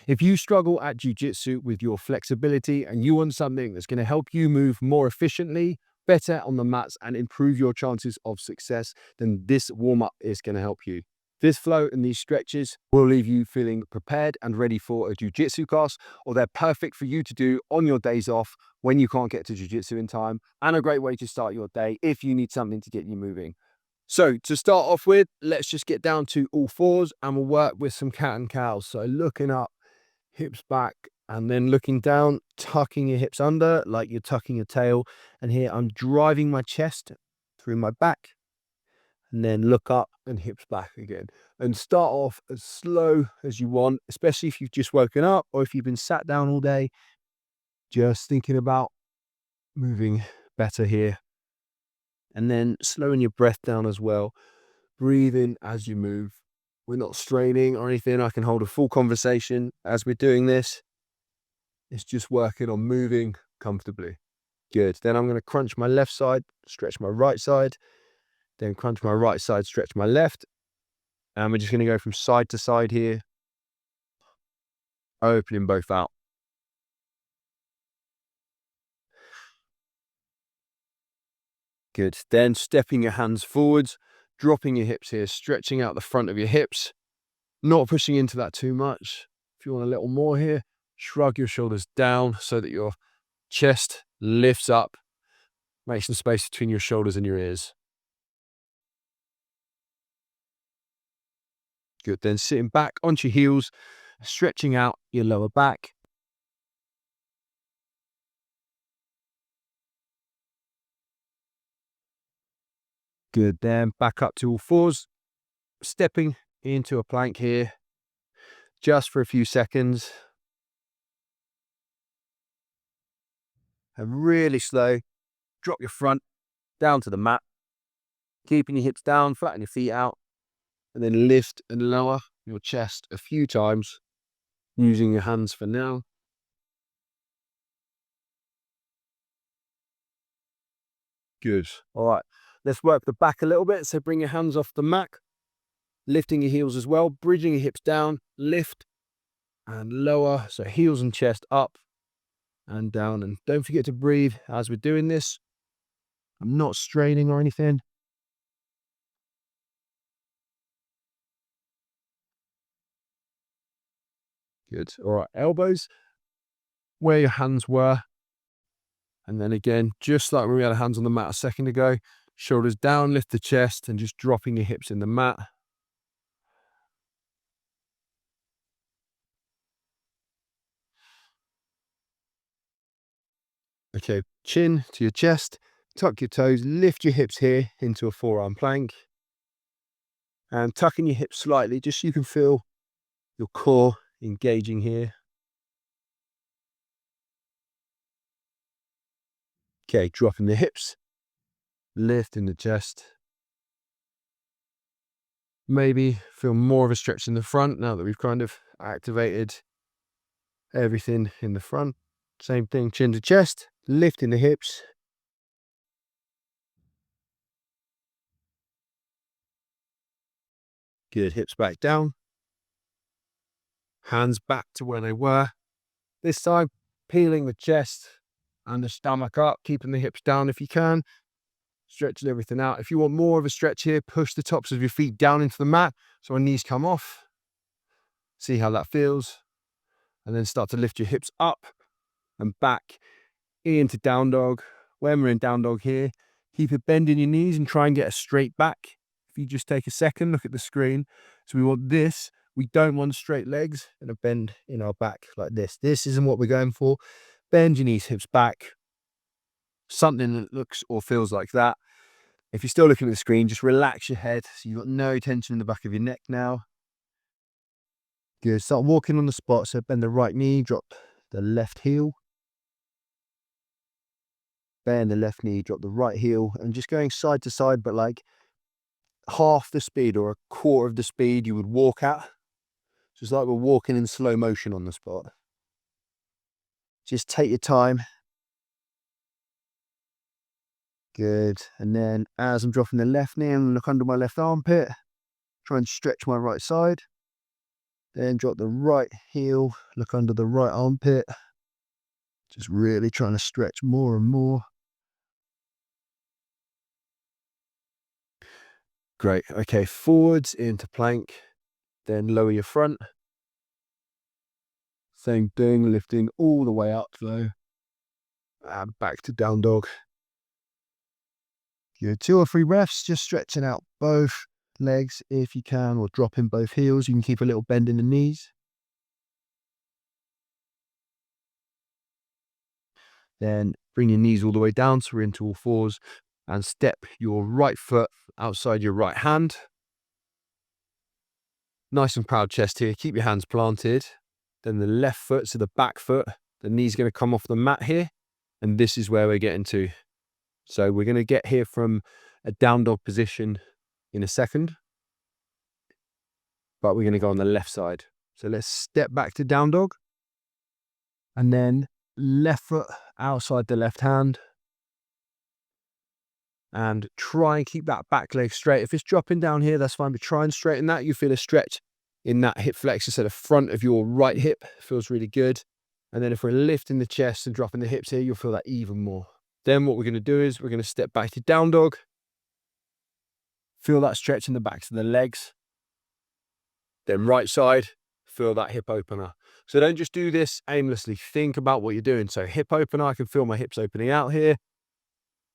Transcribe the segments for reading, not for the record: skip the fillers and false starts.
If you struggle at jiu-jitsu with your flexibility and you want something that's going to help you move more efficiently, better on the mats, and improve your chances of success, then this warm-up is going to help you. This flow and these stretches will leave you feeling prepared and ready for a jiu-jitsu class, or they're perfect for you to do on your days off when you can't get to jiu-jitsu in time, and a great way to start your day if you need something to get you moving. So to start off with, let's just get down to all fours and we'll work with some cat and cows. So looking up, hips back, and then looking down, tucking your hips under like you're tucking your tail. And here I'm driving my chest through my back, and then look up and hips back again. And start off as slow as you want, especially if you've just woken up or if you've been sat down all day, just thinking about moving better here. And then slowing your breath down as well. Breathe in as you move. We're not straining or anything. I can hold a full conversation as we're doing this. It's just working on moving comfortably. Good. Then I'm going to crunch my left side, stretch my right side, then crunch my right side, stretch my left. And we're just going to go from side to side here, opening both out. Good. Then stepping your hands forwards, dropping your hips here, stretching out the front of your hips, not pushing into that too much. If you want a little more here, shrug your shoulders down so that your chest lifts up. Make some space between your shoulders and your ears. Good. Then sitting back onto your heels, stretching out your lower back. Good. Then back up to all fours, stepping into a plank here, just for a few seconds. And really slow, drop your front down to the mat, keeping your hips down, flatten your feet out, and then lift and lower your chest a few times, using your hands for now. Good. All right, let's work the back a little bit. So bring your hands off the mat, lifting your heels as well, bridging your hips down, lift and lower. So heels and chest up and down. And don't forget to breathe as we're doing this. I'm not straining or anything. Good. All right, elbows where your hands were. And then again, just like when we had our hands on the mat a second ago, shoulders down, lift the chest, and just dropping your hips in the mat. Okay, chin to your chest, tuck your toes, lift your hips here into a forearm plank. And tucking your hips slightly, just so you can feel your core engaging here. Okay, dropping the hips, lifting the chest. Maybe feel more of a stretch in the front now that we've kind of activated everything in the front. Same thing, chin to chest, lifting the hips. Good, hips back down. Hands back to where they were. This time, peeling the chest and the stomach up, keeping the hips down if you can. Stretching everything out. If you want more of a stretch here, push the tops of your feet down into the mat so our knees come off. See how that feels. And then start to lift your hips up and back into down dog. When we're in down dog here, keep a bend in your knees and try and get a straight back. If you just take a second, look at the screen. So we want this. We don't want straight legs and a bend in our back like this. This isn't what we're going for. Bend your knees, hips back. Something that looks or feels like that. If you're still looking at the screen, just relax your head. So you've got no tension in the back of your neck now. Good. Start walking on the spot. So bend the right knee, drop the left heel. Bend the left knee, drop the right heel, and just going side to side, but like half the speed or a quarter of the speed you would walk at. Just like we're walking in slow motion on the spot. Just take your time. Good. And then as I'm dropping the left knee, I'm going to look under my left armpit. Try and stretch my right side. Then drop the right heel, look under the right armpit. Just really trying to stretch more and more. Great. Okay, forwards into plank, then lower your front. Same thing, lifting all the way up though. And back to down dog. Good. 2 or 3 breaths, just stretching out both legs if you can, or dropping both heels. You can keep a little bend in the knees. Then bring your knees all the way down, so we're into all fours, and step your right foot outside your right hand. Nice and proud chest here. Keep your hands planted. Then the left foot, so the back foot, the knee's going to come off the mat here. And this is where we're getting to. So we're going to get here from a down dog position in a second, but we're going to go on the left side. So let's step back to down dog, and then left foot outside the left hand, and try and keep that back leg straight. If it's dropping down here, that's fine, but try and straighten that. You feel a stretch in that hip flexor, so the front of your right hip feels really good. And then if we're lifting the chest and dropping the hips here, you'll feel that even more. Then what we're going to do is we're going to step back to down dog. Feel that stretch in the backs of the legs. Then right side, feel that hip opener. So don't just do this aimlessly. Think about what you're doing. So hip opener, I can feel my hips opening out here.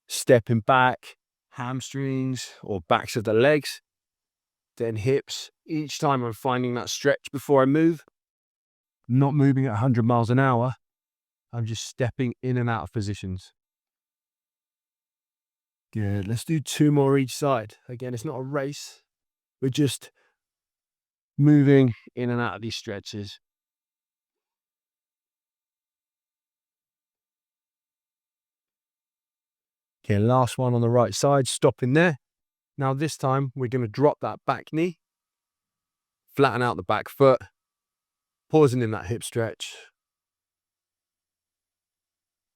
Stepping back, hamstrings or backs of the legs. Then hips. Each time I'm finding that stretch before I move. Not moving at 100 miles an hour. I'm just stepping in and out of positions. Good. Let's do 2 more each side. Again, it's not a race. We're just moving in and out of these stretches. Okay, last one on the right side, stopping there. Now this time we're going to drop that back knee, flatten out the back foot, pausing in that hip stretch,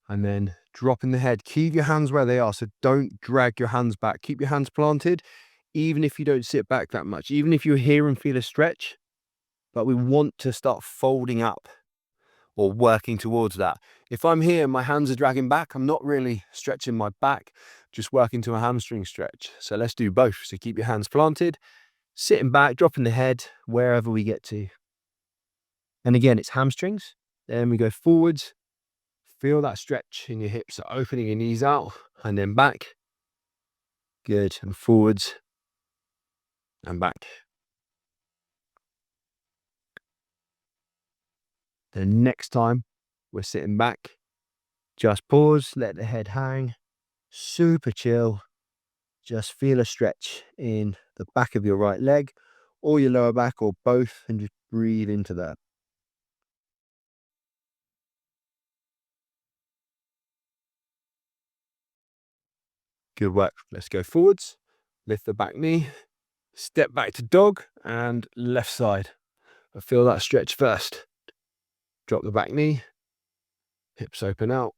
and then dropping the head. Keep your hands where they are, so don't drag your hands back. Keep your hands planted, even if you don't sit back that much, even if you're here and feel a stretch, but we want to start folding up or working towards that. If I'm here and my hands are dragging back, I'm not really stretching my back, just working to a hamstring stretch. So let's do both. So keep your hands planted, sitting back, dropping the head wherever we get to. And again, it's hamstrings. Then we go forwards. Feel that stretch in your hips, so opening your knees out and then back. Good. And forwards and back. The next time we're sitting back, just pause, let the head hang, super chill. Just feel a stretch in the back of your right leg or your lower back or both, and just breathe into that. Good work. Let's go forwards, lift the back knee, step back to dog and left side. But feel that stretch first. Drop the back knee, hips open out.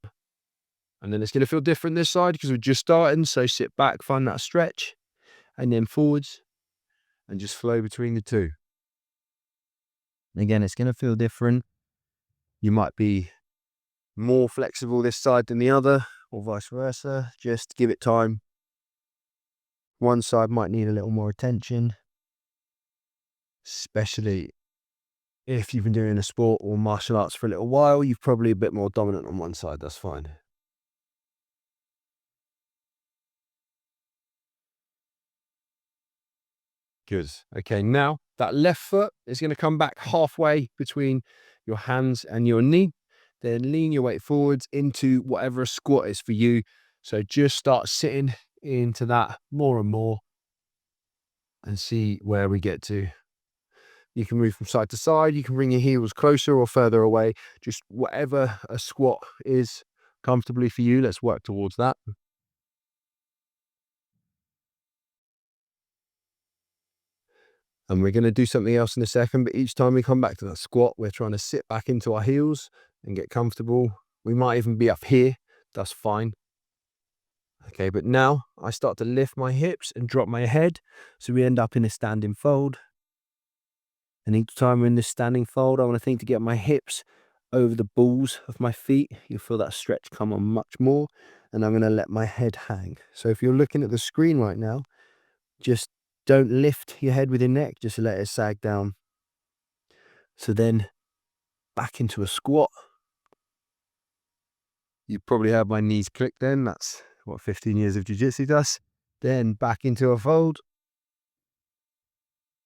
And then it's going to feel different this side because we're just starting. So sit back, find that stretch, and then forwards and just flow between the two. Again, it's going to feel different. You might be more flexible this side than the other, or vice versa. Just give it time. One side might need a little more attention, especially if you've been doing a sport or martial arts for a little while. You're probably a bit more dominant on one side. That's fine. Good. Okay, now that left foot is going to come back halfway between your hands and your knee. Then lean your weight forwards into whatever a squat is for you. So just start sitting into that more and more and see where we get to. You can move from side to side. You can bring your heels closer or further away. Just whatever a squat is comfortably for you. Let's work towards that. And we're going to do something else in a second, but each time we come back to that squat, we're trying to sit back into our heels and get comfortable. We might even be up here. That's fine. Okay, but now I start to lift my hips and drop my head. So we end up in a standing fold. And each time we're in this standing fold, I want to think to get my hips over the balls of my feet. You'll feel that stretch come on much more. And I'm going to let my head hang. So if you're looking at the screen right now, just don't lift your head with your neck. Just let it sag down. So then back into a squat. You probably have my knees click then. That's what 15 years of jiu-jitsu does. Then back into a fold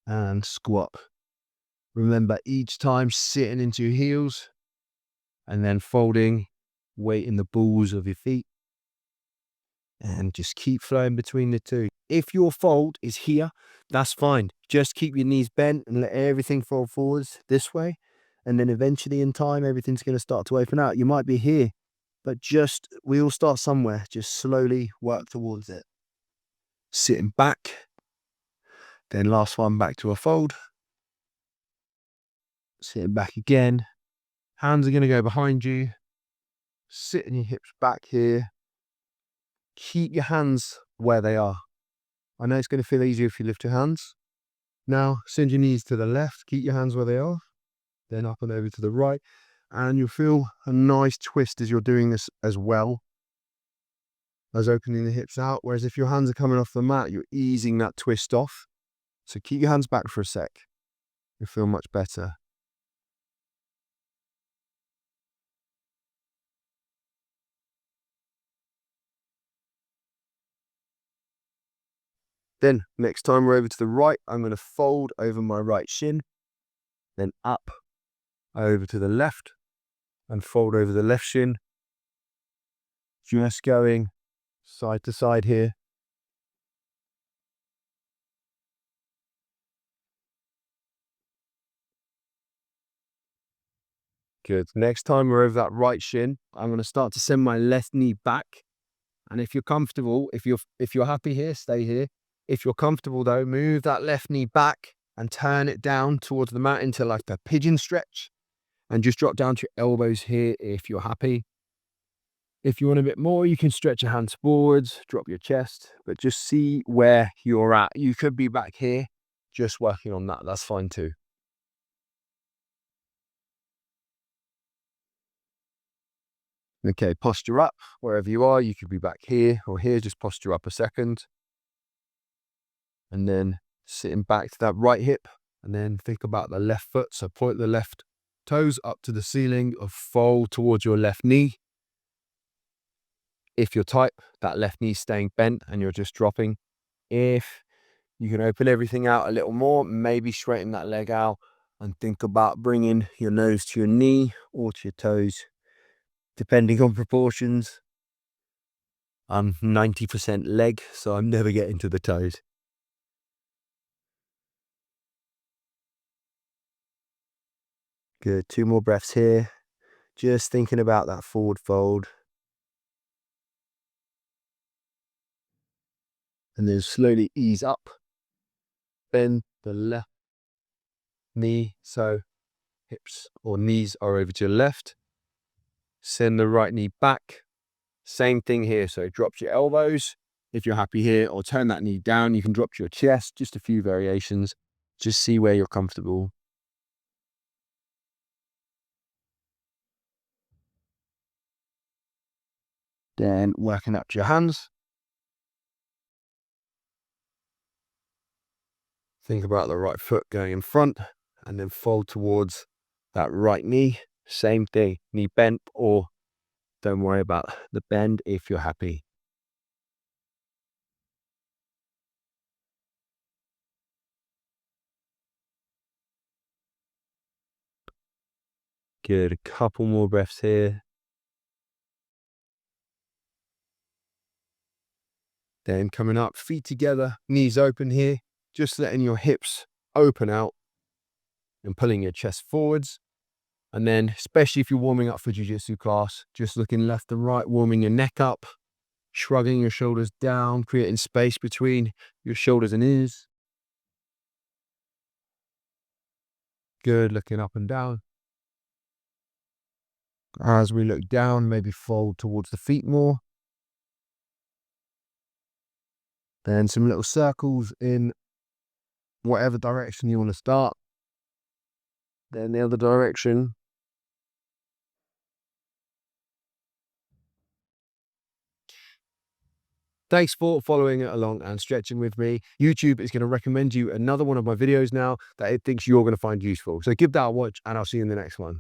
and squat. Remember, each time sitting into your heels and then folding, weight in the balls of your feet. And just keep flowing between the two. If your fold is here, that's fine. Just keep your knees bent and let everything fall forwards this way. And then eventually in time, everything's going to start to open out. You might be here, but we all start somewhere. Just slowly work towards it. Sitting back. Then last one, back to a fold. Sitting back again. Hands are going to go behind you. Sitting your hips back here. Keep your hands where they are. I know it's going to feel easier if you lift your hands. Now, send your knees to the left. Keep your hands where they are. Then up and over to the right. And you'll feel a nice twist as you're doing this as well as opening the hips out. Whereas if your hands are coming off the mat, you're easing that twist off. So keep your hands back for a sec. You'll feel much better. Then next time we're over to the right, I'm going to fold over my right shin, then up over to the left and fold over the left shin. Just going side to side here. Good. Next time we're over that right shin, I'm going to start to send my left knee back. And if you're comfortable, if you're happy here, stay here. If you're comfortable though, move that left knee back and turn it down towards the mat into like a pigeon stretch. And just drop down to your elbows here if you're happy. If you want a bit more, you can stretch your hands forwards, drop your chest, but just see where you're at. You could be back here, just working on that. That's fine too. Okay, posture up wherever you are. You could be back here or here. Just posture up a second. And then sitting back to that right hip. And then think about the left foot. So point the left toes up to the ceiling or fold towards your left knee. If you're tight, that left knee staying bent and you're just dropping. If you can open everything out a little more, maybe straighten that leg out and think about bringing your nose to your knee or to your toes, depending on proportions. I'm 90% leg, so I'm never getting to the toes. Good, 2 more breaths here. Just thinking about that forward fold. And then slowly ease up. Bend the left knee, so hips or knees are over to your left. Send the right knee back. Same thing here, so drop your elbows if you're happy here, or turn that knee down. You can drop to your chest, just a few variations. Just see where you're comfortable. Then working up to your hands. Think about the right foot going in front and then fold towards that right knee. Same thing, knee bent, or don't worry about the bend if you're happy. Good, a couple more breaths here. Then coming up, feet together, knees open here, just letting your hips open out and pulling your chest forwards. And then, especially if you're warming up for jiu-jitsu class, just looking left and right, warming your neck up, shrugging your shoulders down, creating space between your shoulders and ears. Good, looking up and down. As we look down, maybe fold towards the feet more. Then some little circles in whatever direction you want to start. then the other direction. Thanks for following along and stretching with me. YouTube is going to recommend you another one of my videos now that it thinks you're going to find useful. So give that a watch and I'll see you in the next one.